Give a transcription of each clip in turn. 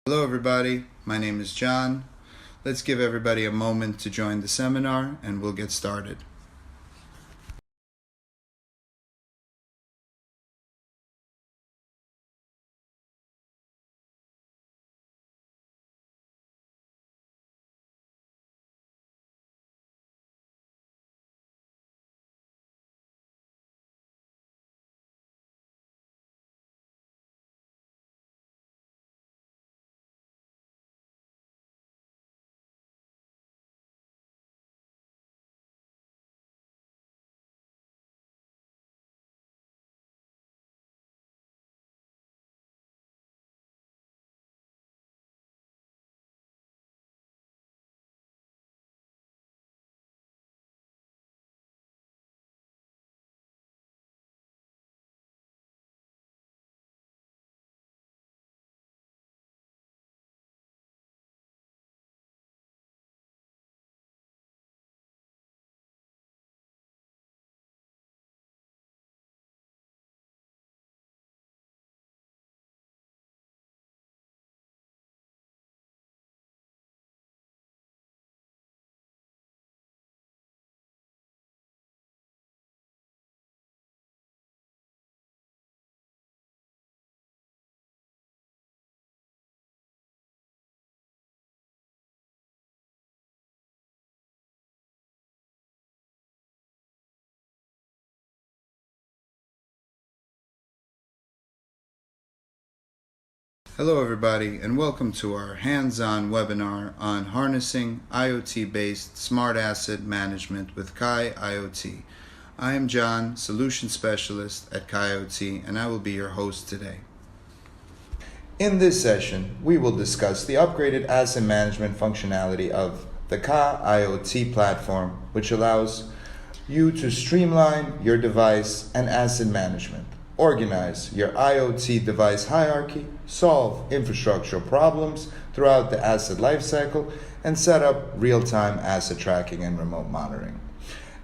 Hello everybody, my name is John. Let's give everybody a moment to join the seminar and we'll get started. Hello everybody and welcome to our hands-on webinar on harnessing IoT-based smart asset management with Kaa IoT. I am John, Solution Specialist at KaaIoT, and I will be your host today. In this session, we will discuss the upgraded asset management functionality of the Kaa IoT Platform, which allows you to streamline your device and asset management, organize your IoT device hierarchy, solve infrastructural problems throughout the asset lifecycle, and set up real-time asset tracking and remote monitoring.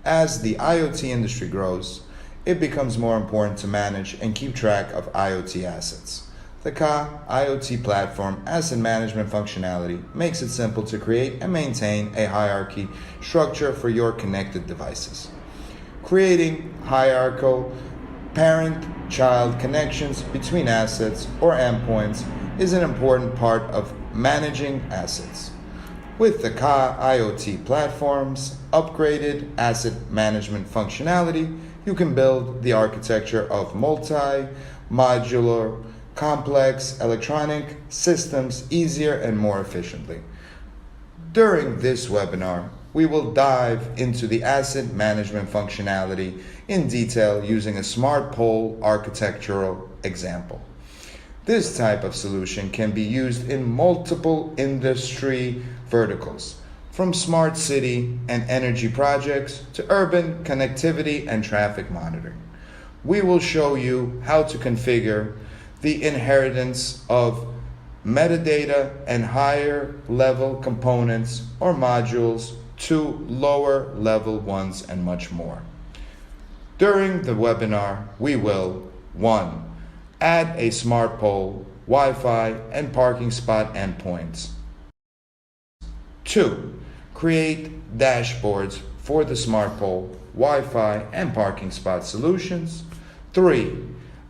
As the IoT industry grows, it becomes more important to manage and keep track of IoT assets. The Kaa IoT Platform asset management functionality makes it simple to create and maintain a hierarchy structure for your connected devices. Creating hierarchical parent-child connections between assets or endpoints is an important part of managing assets. With the Kaa IoT Platform's upgraded asset management functionality, you can build the architecture of multi-modular, complex electronic systems easier and more efficiently. During this webinar, we will dive into the asset management functionality in detail using a smart pole architectural example. This type of solution can be used in multiple industry verticals, from smart city and energy projects to urban connectivity and traffic monitoring. We will show you how to configure the inheritance of metadata and higher level components or modules to lower level ones, and much more. During the webinar, we will 1. Add a smart pole, Wi-Fi, and parking spot endpoints. 2. Create dashboards for the smart pole, Wi-Fi, and parking spot solutions. 3.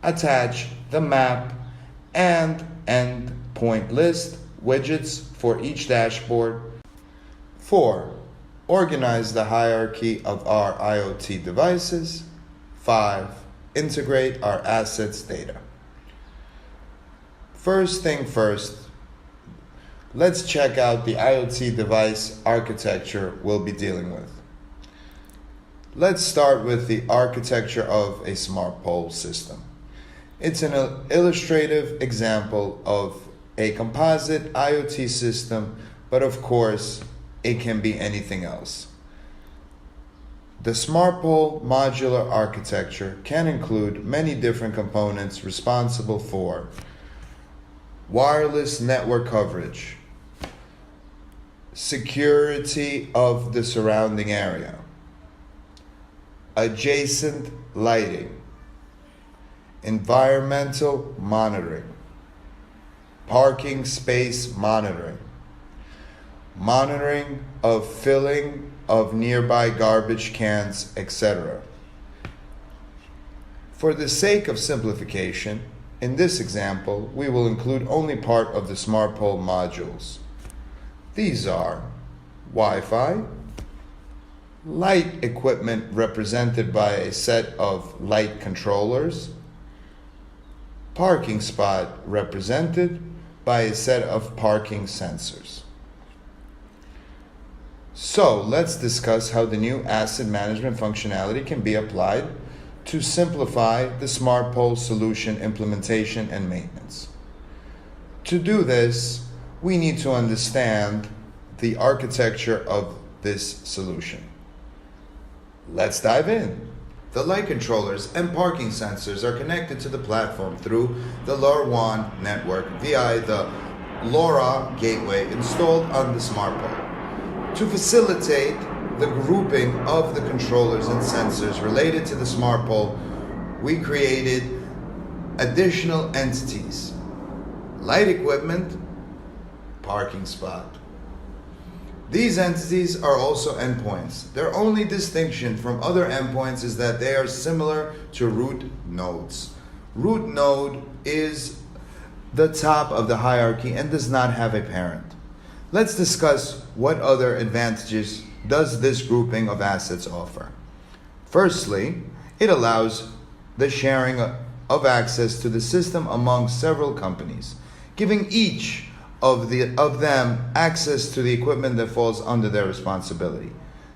Attach the map and endpoint list widgets for each dashboard. 4. Organize the hierarchy of our IoT devices. 5. Integrate our assets data. First thing first, let's check out the IoT device architecture we'll be dealing with. Let's start with the architecture of a smart pole system. It's an illustrative example of a composite IoT system, but of course, it can be anything else. The smart pole modular architecture can include many different components responsible for wireless network coverage, security of the surrounding area, adjacent lighting, environmental monitoring, parking space monitoring, monitoring of filling of nearby garbage cans, etc. For the sake of simplification, in this example, we will include only part of the smart pole modules. These are Wi-Fi, light equipment represented by a set of light controllers, parking spot represented by a set of parking sensors. So let's discuss how the new asset management functionality can be applied to simplify the smart pole solution implementation and maintenance. To do this, we need to understand the architecture of this solution. Let's dive in. The light controllers and parking sensors are connected to the platform through the LoRaWAN network via the LoRa gateway installed on the smart pole. To facilitate the grouping of the controllers and sensors related to the smart pole, we created additional entities: light equipment, parking spot. These entities are also endpoints. Their only distinction from other endpoints is that they are similar to root nodes. Root node is the top of the hierarchy and does not have a parent. Let's discuss what other advantages does this grouping of assets offer. Firstly, it allows the sharing of access to the system among several companies, giving each of them access to the equipment that falls under their responsibility.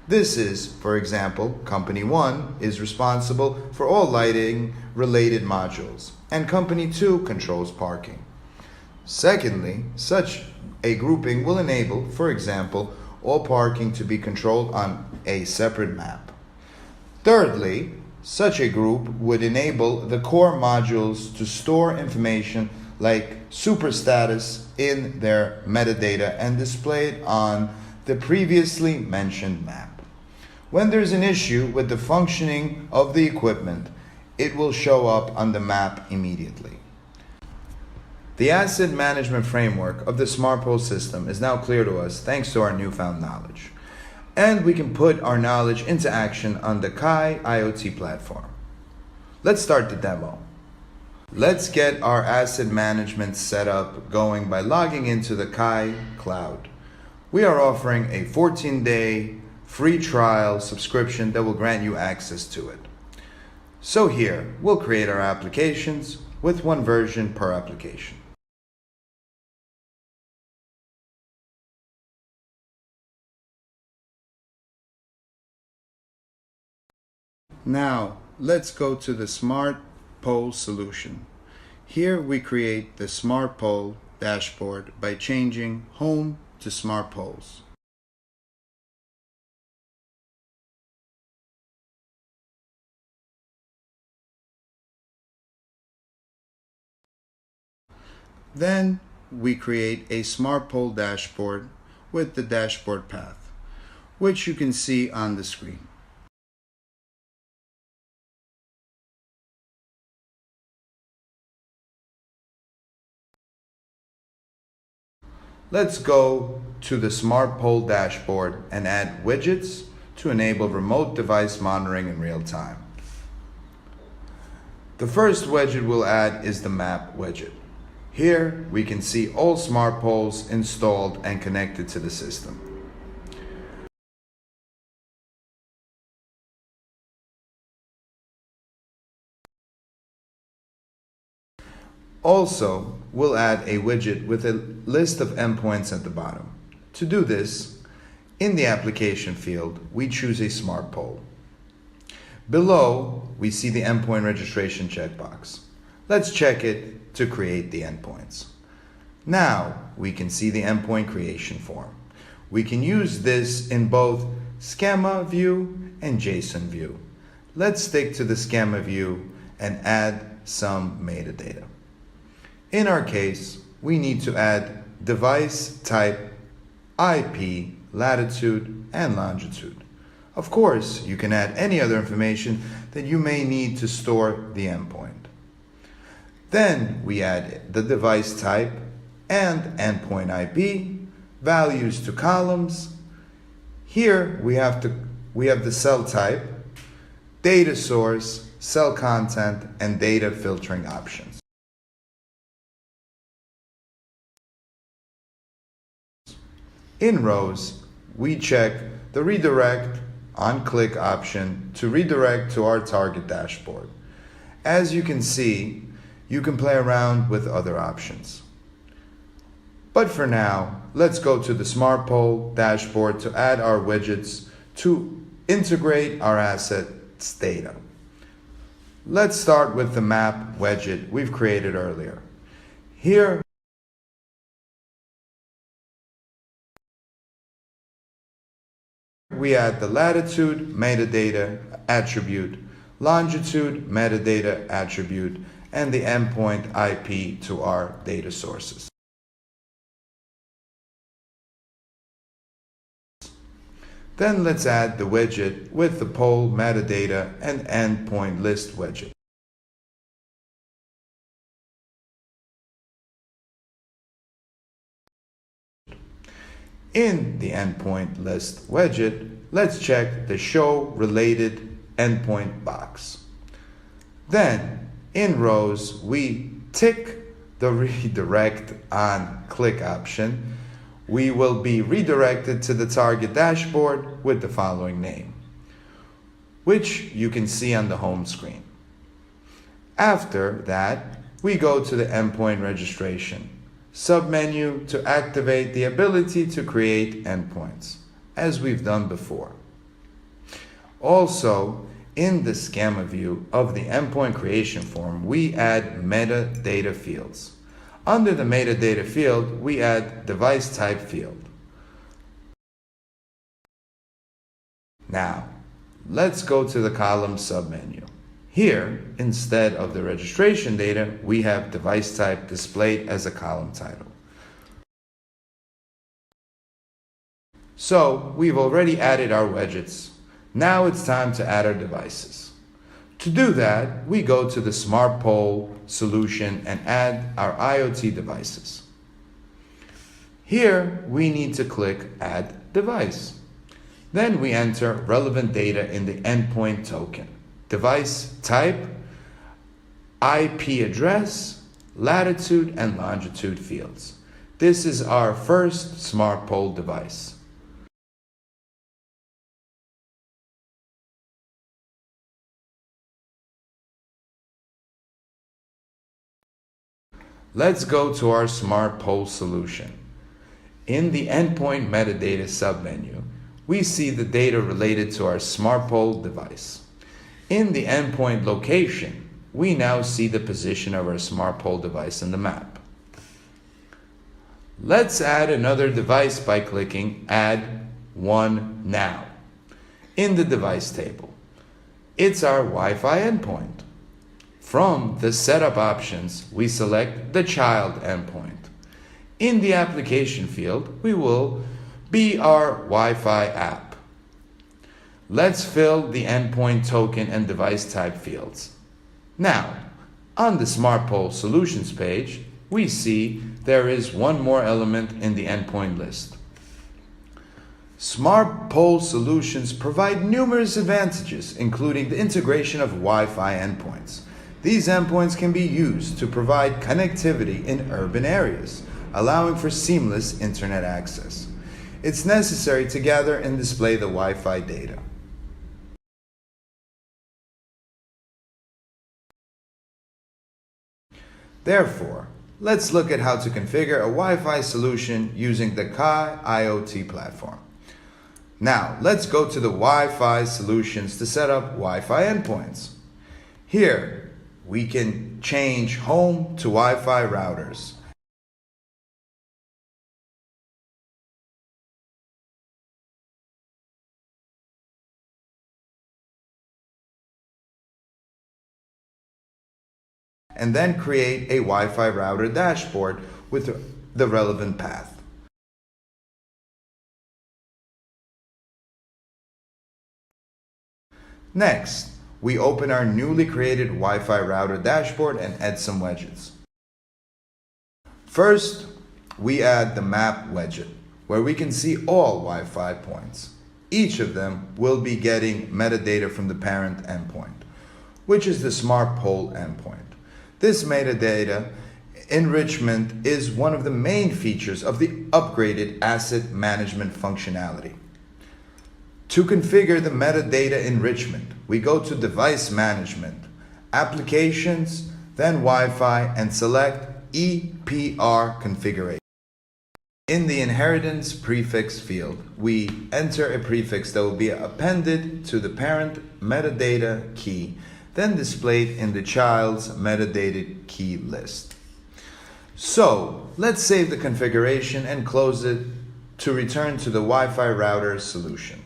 This is, for example, Company 1 is responsible for all lighting related modules, and Company 2 controls parking. Secondly, such a grouping will enable, for example, all parking to be controlled on a separate map. Thirdly, such a group would enable the core modules to store information like super status in their metadata and display it on the previously mentioned map. When there's an issue with the functioning of the equipment, it will show up on the map immediately. The asset management framework of the smart pole system is now clear to us thanks to our newfound knowledge. And we can put our knowledge into action on the Kaa IoT platform. Let's start the demo. Let's get our asset management setup going by logging into the Kaa Cloud. We are offering a 14-day free trial subscription that will grant you access to it. So here, we'll create our applications with one version per application. Now, let's go to the Smart Pole solution. Here we create the Smart Pole dashboard by changing Home to Smart Poles. Then we create a Smart Pole dashboard with the dashboard path, which you can see on the screen. Let's go to the Smart Pole dashboard and add widgets to enable remote device monitoring in real time. The first widget we'll add is the map widget. Here we can see all smart poles installed and connected to the system. Also, we'll add a widget with a list of endpoints at the bottom. To do this, in the application field, we choose a smart pole. Below, we see the endpoint registration checkbox. Let's check it to create the endpoints. Now, we can see the endpoint creation form. We can use this in both schema view and JSON view. Let's stick to the schema view and add some metadata. In our case, we need to add device type, IP, latitude, and longitude. Of course, you can add any other information that you may need to store the endpoint. Then we add the device type and endpoint IP, values to columns. Here we have the cell type, data source, cell content, and data filtering options. In rows, we check the redirect on click option to redirect to our target dashboard. As you can see, you can play around with other options. But for now, let's go to the Smart Pole dashboard to add our widgets to integrate our assets data. Let's start with the map widget we've created earlier. Here, we add the latitude metadata attribute, longitude metadata attribute, and the endpoint IP to our data sources. Then let's add the widget with the pole metadata and endpoint list widget. In the endpoint list widget, let's check the show related endpoint box. Then, in rows, we tick the redirect on click option. We will be redirected to the target dashboard with the following name, which you can see on the home screen. After that, we go to the endpoint registration submenu to activate the ability to create endpoints, as we've done before. Also, in the schema view of the endpoint creation form, we add metadata fields. Under the metadata field, we add device type field. Now, let's go to the column submenu. Here, instead of the registration data, we have device type displayed as a column title. So, we've already added our widgets. Now it's time to add our devices. To do that, we go to the Smart Pole solution and add our IoT devices. Here, we need to click Add Device. Then we enter relevant data in the endpoint token, device type, IP address, latitude, and longitude fields. This is our first Smart Pole device. Let's go to our Smart Pole solution. In the endpoint metadata submenu, we see the data related to our Smart Pole device. In the endpoint location, we now see the position of our Smart Pole device in the map. Let's add another device by clicking Add One Now. In the device table, it's our Wi-Fi endpoint. From the setup options, we select the child endpoint. In the application field, we will be our Wi-Fi app. Let's fill the endpoint token and device type fields. Now, on the Smart Pole Solutions page, we see there is one more element in the endpoint list. Smart Pole Solutions provide numerous advantages, including the integration of Wi-Fi endpoints. These endpoints can be used to provide connectivity in urban areas, allowing for seamless internet access. It's necessary to gather and display the Wi-Fi data. Therefore, let's look at how to configure a Wi-Fi solution using the Kaa IoT Platform. Now, let's go to the Wi-Fi solutions to set up Wi-Fi endpoints. Here, we can change home to Wi-Fi routers. And then create a Wi-Fi router dashboard with the relevant path. Next, we open our newly created Wi-Fi router dashboard and add some widgets. First, we add the map widget, where we can see all Wi-Fi points. Each of them will be getting metadata from the parent endpoint, which is the smart pole endpoint. This metadata enrichment is one of the main features of the upgraded asset management functionality. To configure the metadata enrichment, we go to Device Management, Applications, then Wi-Fi, and select EPR Configuration. In the inheritance prefix field, we enter a prefix that will be appended to the parent metadata key, then displayed in the child's metadata key list. So let's save the configuration and close it to return to the Wi-Fi router solution.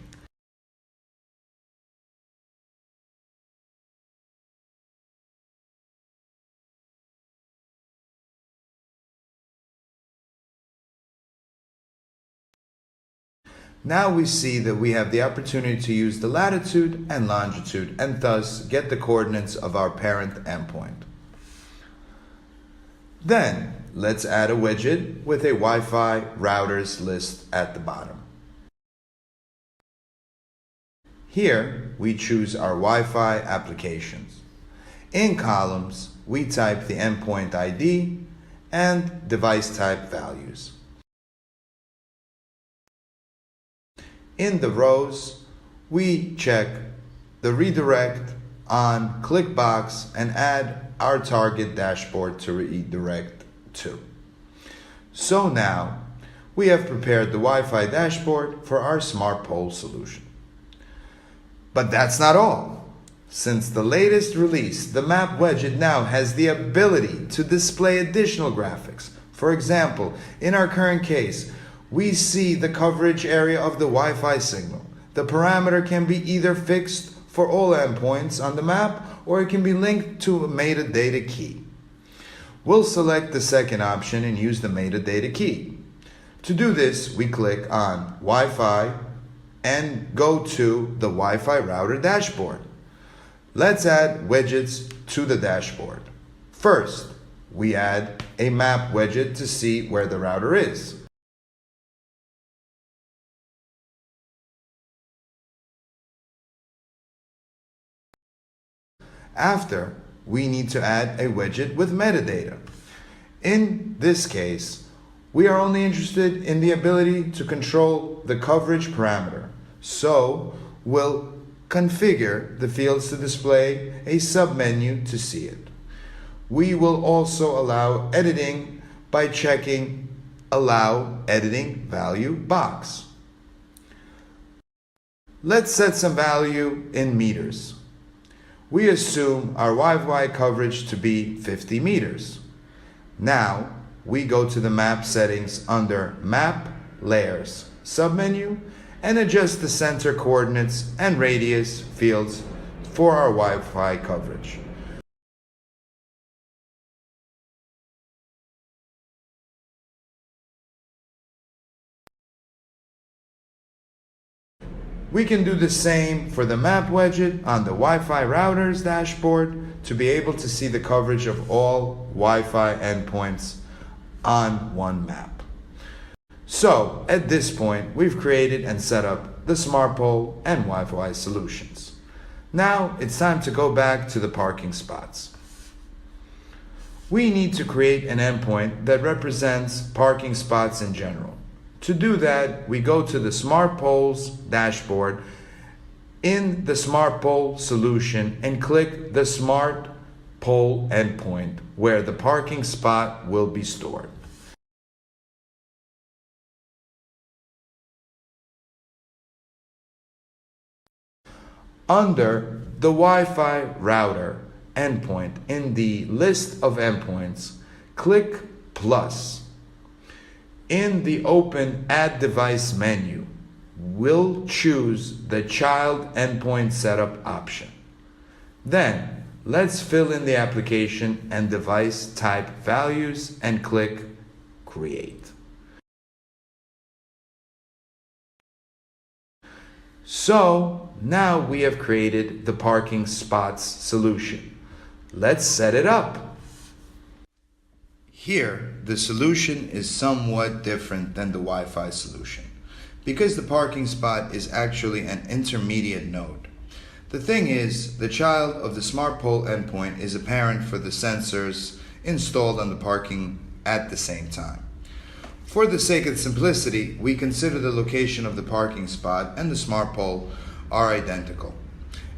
Now we see that we have the opportunity to use the latitude and longitude and thus get the coordinates of our parent endpoint. Then let's add a widget with a Wi-Fi routers list at the bottom. Here we choose our Wi-Fi applications. In columns, we type the endpoint ID and device type values. In the rows, we check the redirect on click box and add our target dashboard to redirect to. So now we have prepared the Wi-Fi dashboard for our smart pole solution. But that's not all. Since the latest release, the map widget now has the ability to display additional graphics. For example, in our current case, we see the coverage area of the Wi-Fi signal. The parameter can be either fixed for all endpoints on the map, or it can be linked to a metadata key. We'll select the second option and use the metadata key. To do this, we click on Wi-Fi and go to the Wi-Fi router dashboard. Let's add widgets to the dashboard. First, we add a map widget to see where the router is. After, we need to add a widget with metadata. In this case, we are only interested in the ability to control the coverage parameter. So, we'll configure the fields to display a submenu to see it. We will also allow editing by checking Allow Editing Value box. Let's set some value in meters. We assume our Wi-Fi coverage to be 50 meters. Now, we go to the map settings under Map Layers submenu and adjust the center coordinates and radius fields for our Wi-Fi coverage. We can do the same for the map widget on the Wi-Fi routers dashboard to be able to see the coverage of all Wi-Fi endpoints on one map. So, at this point, we've created and set up the smart pole and Wi-Fi solutions. Now, it's time to go back to the parking spots. We need to create an endpoint that represents parking spots in general. To do that, we go to the Smart Poles dashboard in the Smart Pole solution and click the Smart Pole endpoint where the parking spot will be stored. Under the Wi-Fi router endpoint in the list of endpoints, click plus. In the Open Add Device menu, we'll choose the Child Endpoint Setup option. Then, let's fill in the application and device type values and click Create. So, now we have created the parking spots solution. Let's set it up. Here, the solution is somewhat different than the Wi-Fi solution, because the parking spot is actually an intermediate node. The thing is, the child of the smart pole endpoint is a parent for the sensors installed on the parking at the same time. For the sake of simplicity, we consider the location of the parking spot and the smart pole are identical,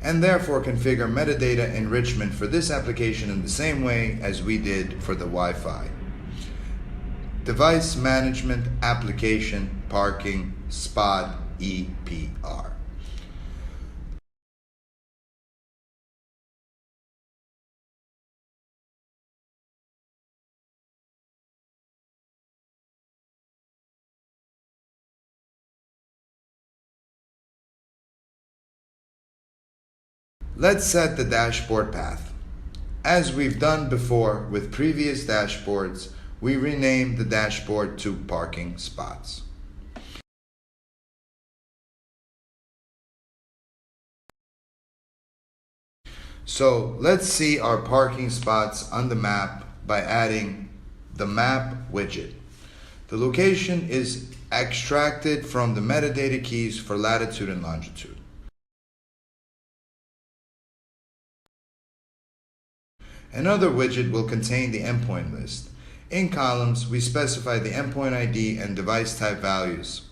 and therefore configure metadata enrichment for this application in the same way as we did for the Wi-Fi. Device Management Application Parking Spot EPR. Let's set the dashboard path. As we've done before with previous dashboards, we rename the dashboard to parking spots. So let's see our parking spots on the map by adding the map widget. The location is extracted from the metadata keys for latitude and longitude. Another widget will contain the endpoint list. In columns, we specify the endpoint ID and device type values.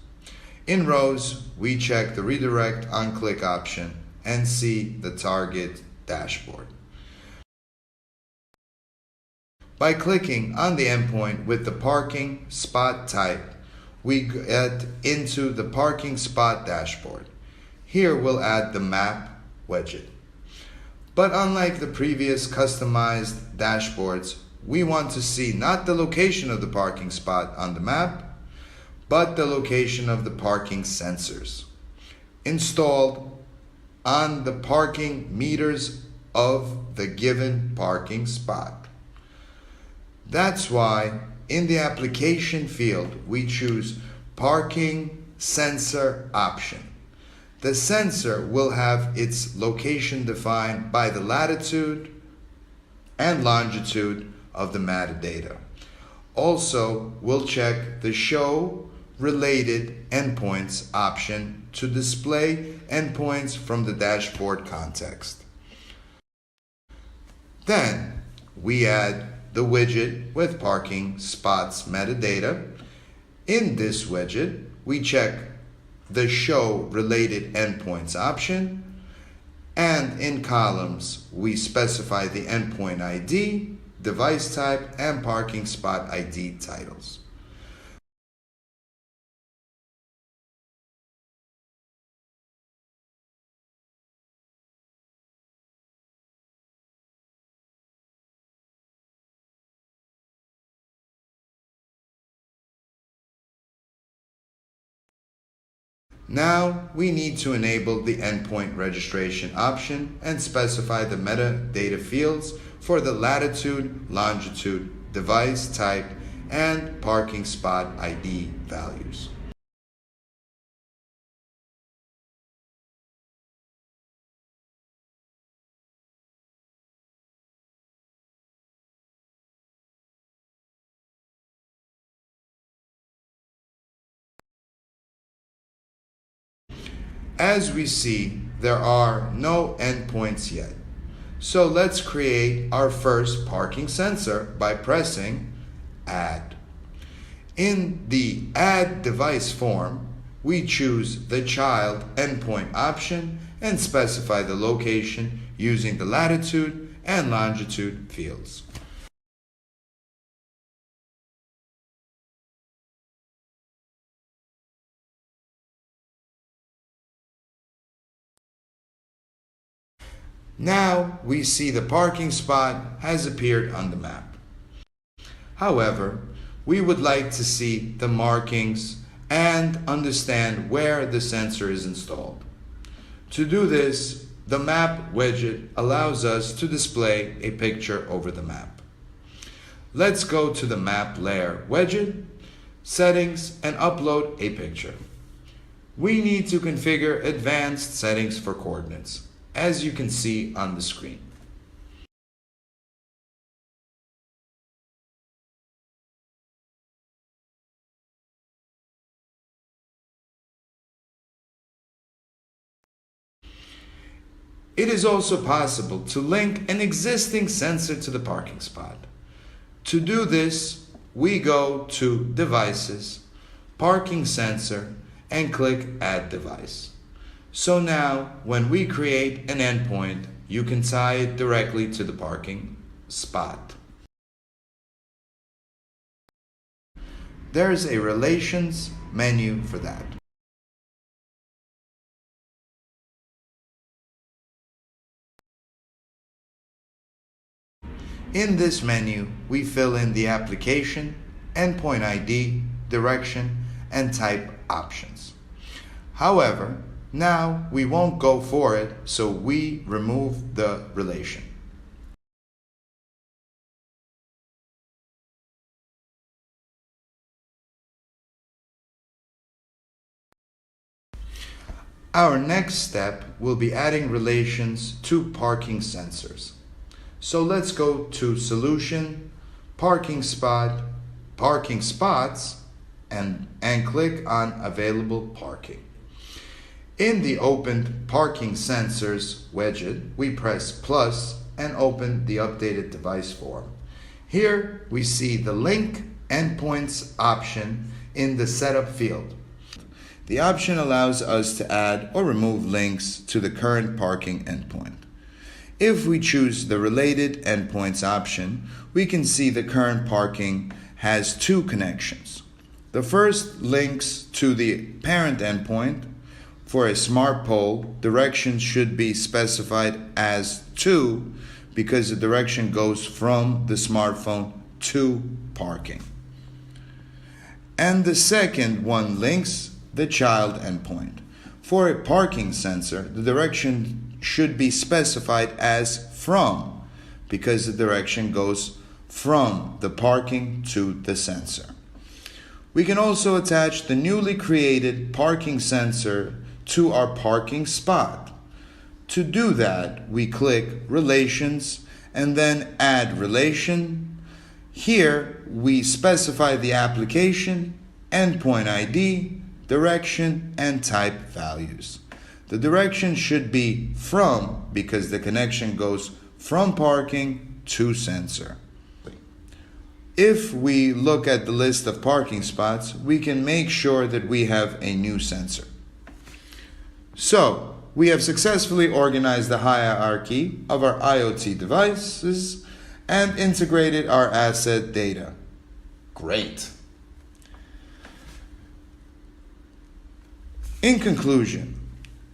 In rows, we check the redirect on-click option and see the target dashboard. By clicking on the endpoint with the parking spot type, we get into the parking spot dashboard. Here we'll add the map widget. But unlike the previous customized dashboards, we want to see not the location of the parking spot on the map, but the location of the parking sensors installed on the parking meters of the given parking spot. That's why in the application field we choose parking sensor option. The sensor will have its location defined by the latitude and longitude of the metadata. Also, we'll check the Show Related Endpoints option to display endpoints from the dashboard context. Then, we add the widget with parking spots metadata. In this widget, we check the Show Related Endpoints option, and in columns we specify the endpoint ID, device type, and parking spot ID titles. Now we need to enable the endpoint registration option and specify the metadata fields for the latitude, longitude, device type, and parking spot ID values. As we see, there are no endpoints yet. So let's create our first parking sensor by pressing Add. In the Add Device form, we choose the Child Endpoint option and specify the location using the latitude and longitude fields. Now we see the parking spot has appeared on the map. However, we would like to see the markings and understand where the sensor is installed. To do this, the map widget allows us to display a picture over the map. Let's go to the map layer widget, settings, and upload a picture. We need to configure advanced settings for coordinates, as you can see on the screen. It is also possible to link an existing sensor to the parking spot. To do this, we go to Devices, Parking Sensor, and click Add Device. So now, when we create an endpoint, you can tie it directly to the parking spot. There is a Relations menu for that. In this menu, we fill in the application, endpoint ID, direction, and type options. However, now we won't go for it, so we remove the relation. Our next step will be adding relations to parking sensors. So let's go to Solution, Parking Spot, Parking Spots, and click on Available Parking. In the opened Parking Sensors widget, we press plus and open the updated device form. Here we see the Link Endpoints option in the Setup field. The option allows us to add or remove links to the current parking endpoint. If we choose the Related Endpoints option, we can see the current parking has two connections. The first links to the parent endpoint. For a smart pole, directions should be specified as to because the direction goes from the smartphone to parking. And the second one links the child endpoint. For a parking sensor, the direction should be specified as from because the direction goes from the parking to the sensor. We can also attach the newly created parking sensor to our parking spot. To do that, we click Relations and then Add Relation. Here, we specify the application, endpoint ID, direction, and type values. The direction should be from because the connection goes from parking to sensor. If we look at the list of parking spots, we can make sure that we have a new sensor. So, we have successfully organized the hierarchy of our IoT devices and integrated our asset data. Great! In conclusion,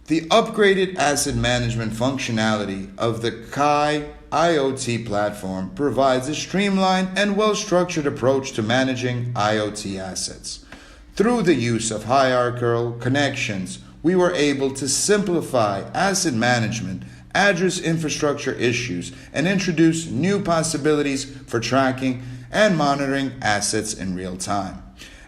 the upgraded asset management functionality of the Kaa IoT platform provides a streamlined and well-structured approach to managing IoT assets. Through the use of hierarchical connections, we were able to simplify asset management, address infrastructure issues, and introduce new possibilities for tracking and monitoring assets in real time.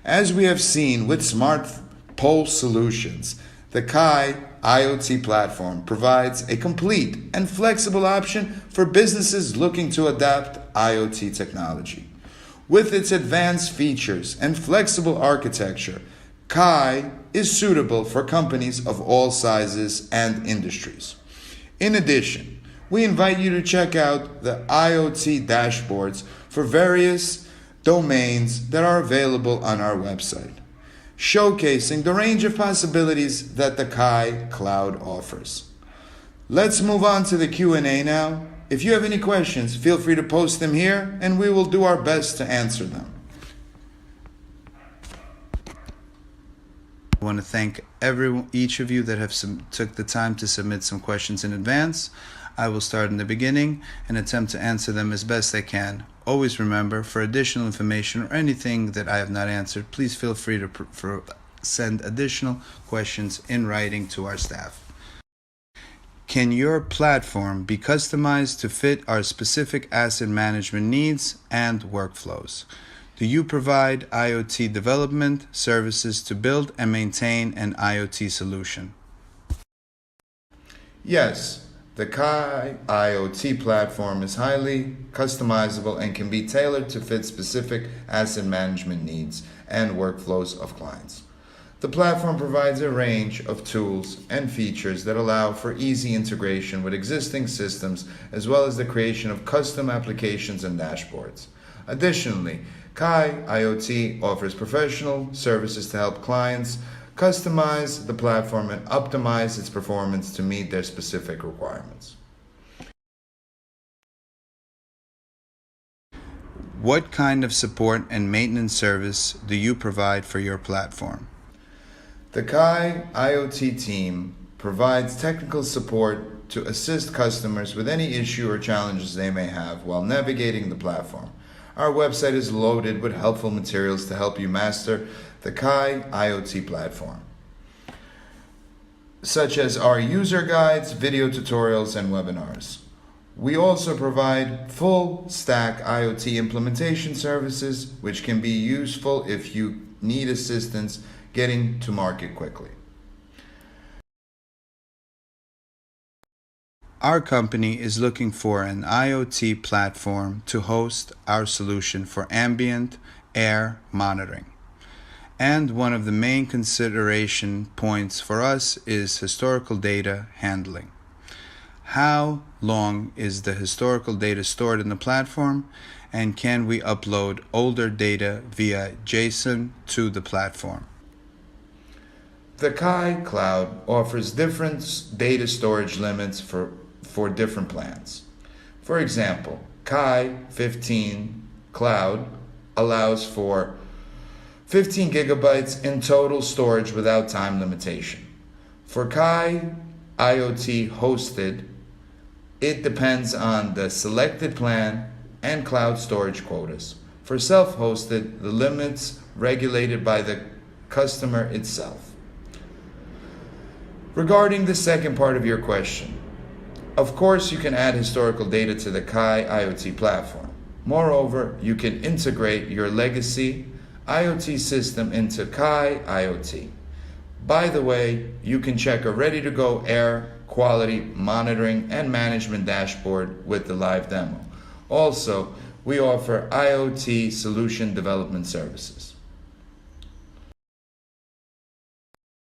As we have seen with smart pole solutions, the Kaa IoT platform provides a complete and flexible option for businesses looking to adapt IoT technology. With its advanced features and flexible architecture, Kaa is suitable for companies of all sizes and industries. In addition, we invite you to check out the IoT dashboards for various domains that are available on our website, showcasing the range of possibilities that the Kaa Cloud offers. Let's move on to the Q&A now. If you have any questions, feel free to post them here and we will do our best to answer them. I want to thank each of you that have took the time to submit some questions in advance. I will start in the beginning and attempt to answer them as best I can. Always remember, for additional information or anything that I have not answered, please feel free to send additional questions in writing to our staff. Can your platform be customized to fit our specific asset management needs and workflows? Do you provide IoT development services to build and maintain an IoT solution? Yes, the Kaa IoT platform is highly customizable and can be tailored to fit specific asset management needs and workflows of clients. The platform provides a range of tools and features that allow for easy integration with existing systems, as well as the creation of custom applications and dashboards. Additionally, Kaa IoT offers professional services to help clients customize the platform and optimize its performance to meet their specific requirements. What kind of support and maintenance service do you provide for your platform? The Kaa IoT team provides technical support to assist customers with any issue or challenges they may have while navigating the platform. Our website is loaded with helpful materials to help you master the Kaa IoT platform, such as our user guides, video tutorials, and webinars. We also provide full stack IoT implementation services, which can be useful if you need assistance getting to market quickly. Our company is looking for an IoT platform to host our solution for ambient air monitoring. And one of the main consideration points for us is historical data handling. How long is the historical data stored in the platform, and can we upload older data via JSON to the platform? The Kaa Cloud offers different data storage limits for different plans. For example, Kaa 15 Cloud allows for 15 gigabytes in total storage without time limitation. For Kaa IoT Hosted, it depends on the selected plan and cloud storage quotas. For self-hosted, the limits regulated by the customer itself. Regarding the second part of your question, of course you can add historical data to the Kaa IoT platform. Moreover, you can integrate your legacy IoT system into Kaa IoT. By the way, you can check a ready-to-go air quality monitoring and management dashboard with the live demo. Also, we offer IoT solution development services.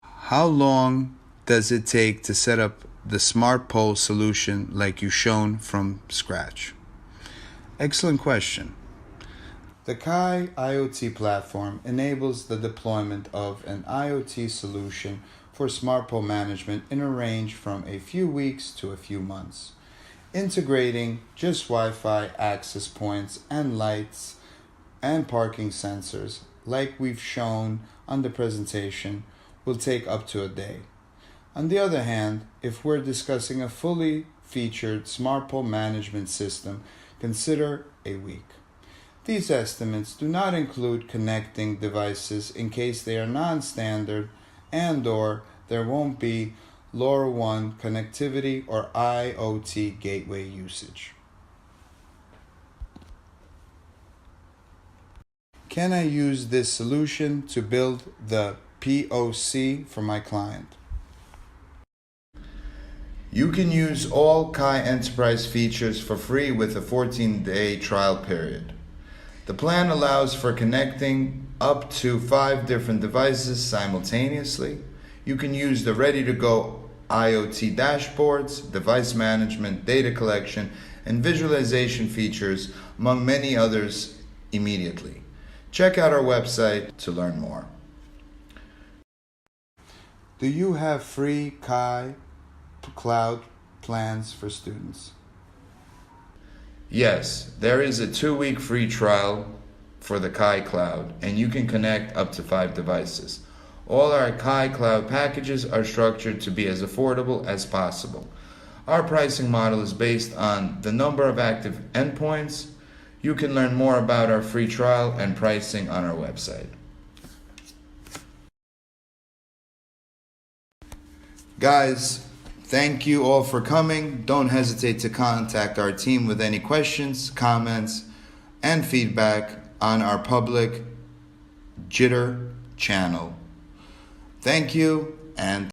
How long does it take to set up the smart pole solution like you shown from scratch? Excellent question. The Kaa IoT platform enables the deployment of an IoT solution for smart pole management in a range from a few weeks to a few months. Integrating just Wi-Fi access points and lights and parking sensors, like we've shown on the presentation, will take up to a day. On the other hand, if we're discussing a fully featured smart pole management system, consider a week. These estimates do not include connecting devices in case they are non-standard and/or there won't be LoRaWAN connectivity or IoT gateway usage. Can I use this solution to build the POC for my client? You can use all Kaa Enterprise features for free with a 14-day trial period. The plan allows for connecting up to 5 different devices simultaneously. You can use the ready-to-go IoT dashboards, device management, data collection, and visualization features, among many others, immediately. Check out our website to learn more. Do you have free Kaa Cloud plans for students? Yes, there is a 2-week free trial for the Kaa Cloud, and you can connect up to 5 devices. All our Kaa Cloud packages are structured to be as affordable as possible. Our pricing model is based on the number of active endpoints. You can learn more about our free trial and pricing on our website. Guys, thank you all for coming. Don't hesitate to contact our team with any questions, comments, and feedback on our public Jitter channel. Thank you, and